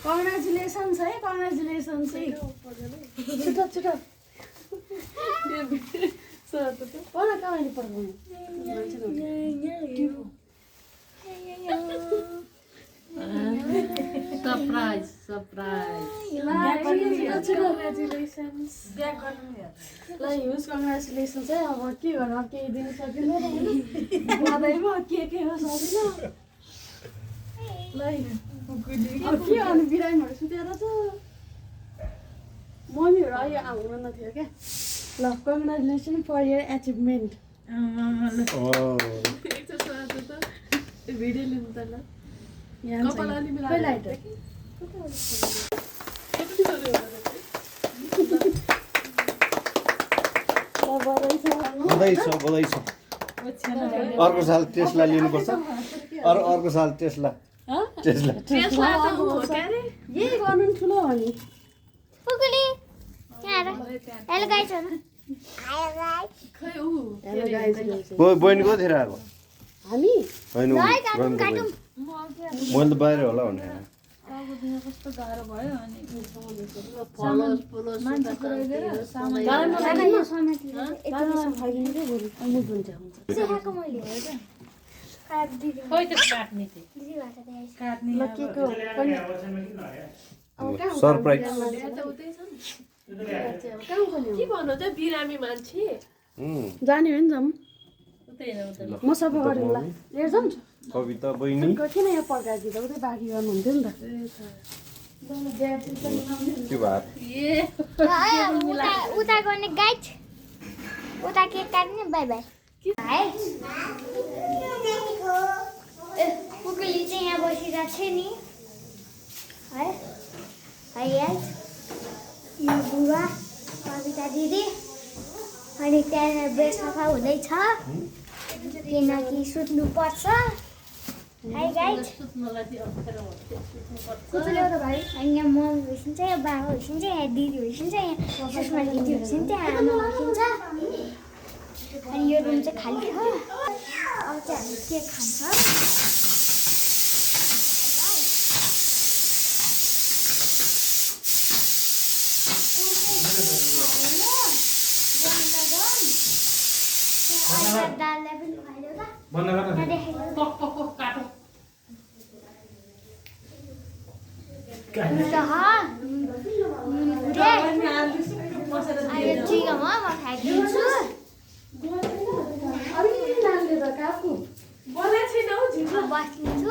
Congratulations है congratulations है छिटो छिटो पढ कहाँले पढाउने सरप्राइज कङ्ग्रेचुलेसन्स ल युज कङ्ग्रेचुलेसन्स है अब के गर्नु केही दिन सकिँदैन बधाईमा के हो सकिन ल अब के गर्नु बिरामीहरू सुतेर छ मम्मीहरू अहिले आउनु नथ्यो क्या ल congratulation for your achievement video लिनु त ल बधाई छ अर्को साल टेस्ला लिनुपर्छ अर्को साल टेस्ला यही गर्नु नि ठुलो हो नि बहिनी कतिखेर आएको हामी होइन मैले त बाहिर होला भने कस्तो गाह्रो भयो अनि सरप्राइज के भन्नु त बिरामी मान्छे जाने हो नि जाउँ म सबै गरेँ ल लिएर जाउँ कविता बहिनी किन यहाँ पड्काइदिँदा उतै बाँकी गर्नुहुन्थ्यो नि के भयो उता गर्ने गाइड उता केक काट्ने बाई बाई है कुकुली चाहिँ यहाँ बसिरहेको छ नि है है यो बुवा कविता दिदी अनि त्यहाँ बेड सफा हुँदैछ किनकि सुत्नु पर्छ है गाइड अनि यहाँ मम्मी होइसिन्छ यहाँ बाबा होइसिन्छ यहाँ दिदी होइसिन्छ यहाँ सुषमा दिदी होइसिन्छ यहाँ आमा होइसिन्छ अनि यो रुम चाहिँ खाली छ अब चाहिँ हामी केक खान्छ दाललाई पनि खुवाइदेऊ त काटो ठिक हो म खाइदिन्छु बस्लिन्छु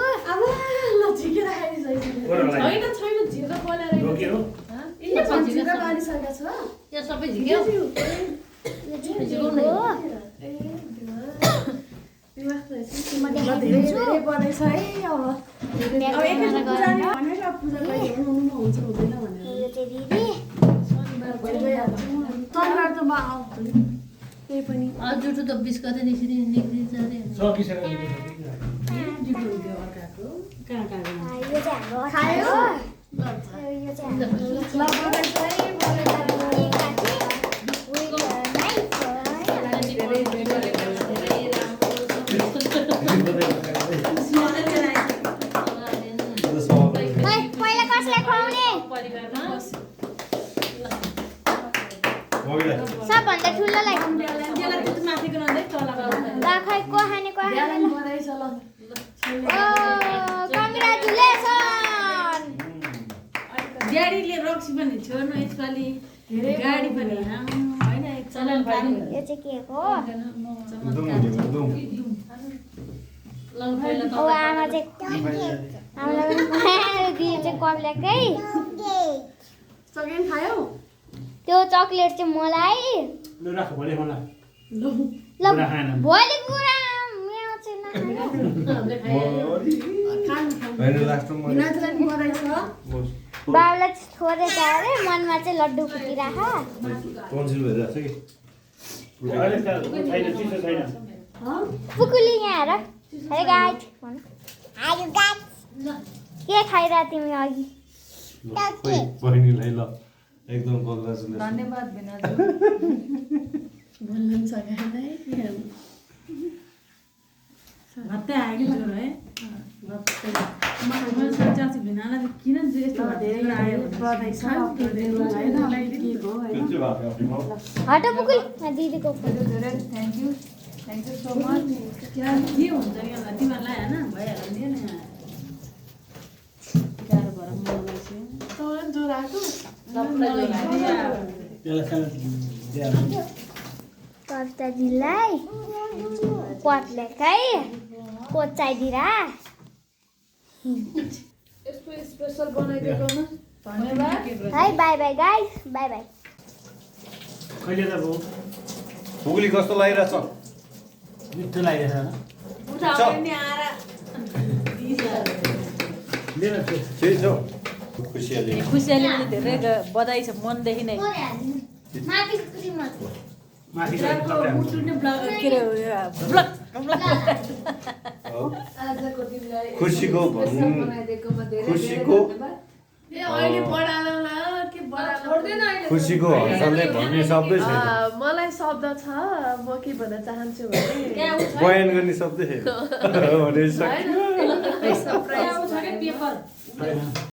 यो सबै झिक्यो जुठो त बिस्कतै निस्किन्छ पहिला कसलाई खुवाउने सबभन्दा ठुलोलाई खै को खाने कङ्ग्रेचुलेसन गाडीले रक्सी पनि छोड्नु यसपालि गाडी पनि होइन चलन यो चाहिँ के हो आमा चाहिँ आमालाई दिए चाहिँ कब्ल्याकै सकेन खायौ त्यो चक्लेट चाहिँ मलाई ल भोलि कुरा मेरो चाहिँ बाबुलाई छोडेर अरे मनमा चाहिँ लड्डु फुटिराख पुकुली यहाँ हेर अरे गाइड के खाइरहेको तिमी अघि बहिनीलाई ल एकदम कङ्ग्रेचुलेसन धन्यवाद भिनाजु बोल्नु पनि सकेन है भत्तै आयो कि ज्वरो है भत्तै म चाची भिनालाई आज किन यस्तो धेरै आयो बधाई छ होइन केक हो होइन हट पुगुल दिदीको फोटो धेरै थ्याङ्क यू सो मच के हुन्छ यहाँ तिमीहरूलाई होइन भइहाल्यो नि यहाँ गाह्रो भएर मलाई चाहिँ तँलाई ज्वरो आएको कविता दिदीलाई पटले खाइ कोचाइदिरा यस्तो स्पेसल बनाइदिएकोमा धन्यवाद। है bye bye guys bye bye पुगली कस्तो लागिरहेछ मिठो लागिरहेछ उठाउने नि आएर के छ खुसियाली खुसियाली पनि धेरै बधाई छ मनदेखि नै माथि क्रिम माथि मुटु नै ब्लक के अरे ब्लक आजको दिनलाई खुसीको भन्नु बनाइदिएकोमा धेरै खुसीको ए अहिले बढाल्ला के बढाल्दैन अहिले खुसीको हर्षले भन्ने शब्दै छैन मलाई शब्द छ म के भन्न चाहन्छु भने बयान गर्ने शब्दै छैन होइन सरप्राइज पेपर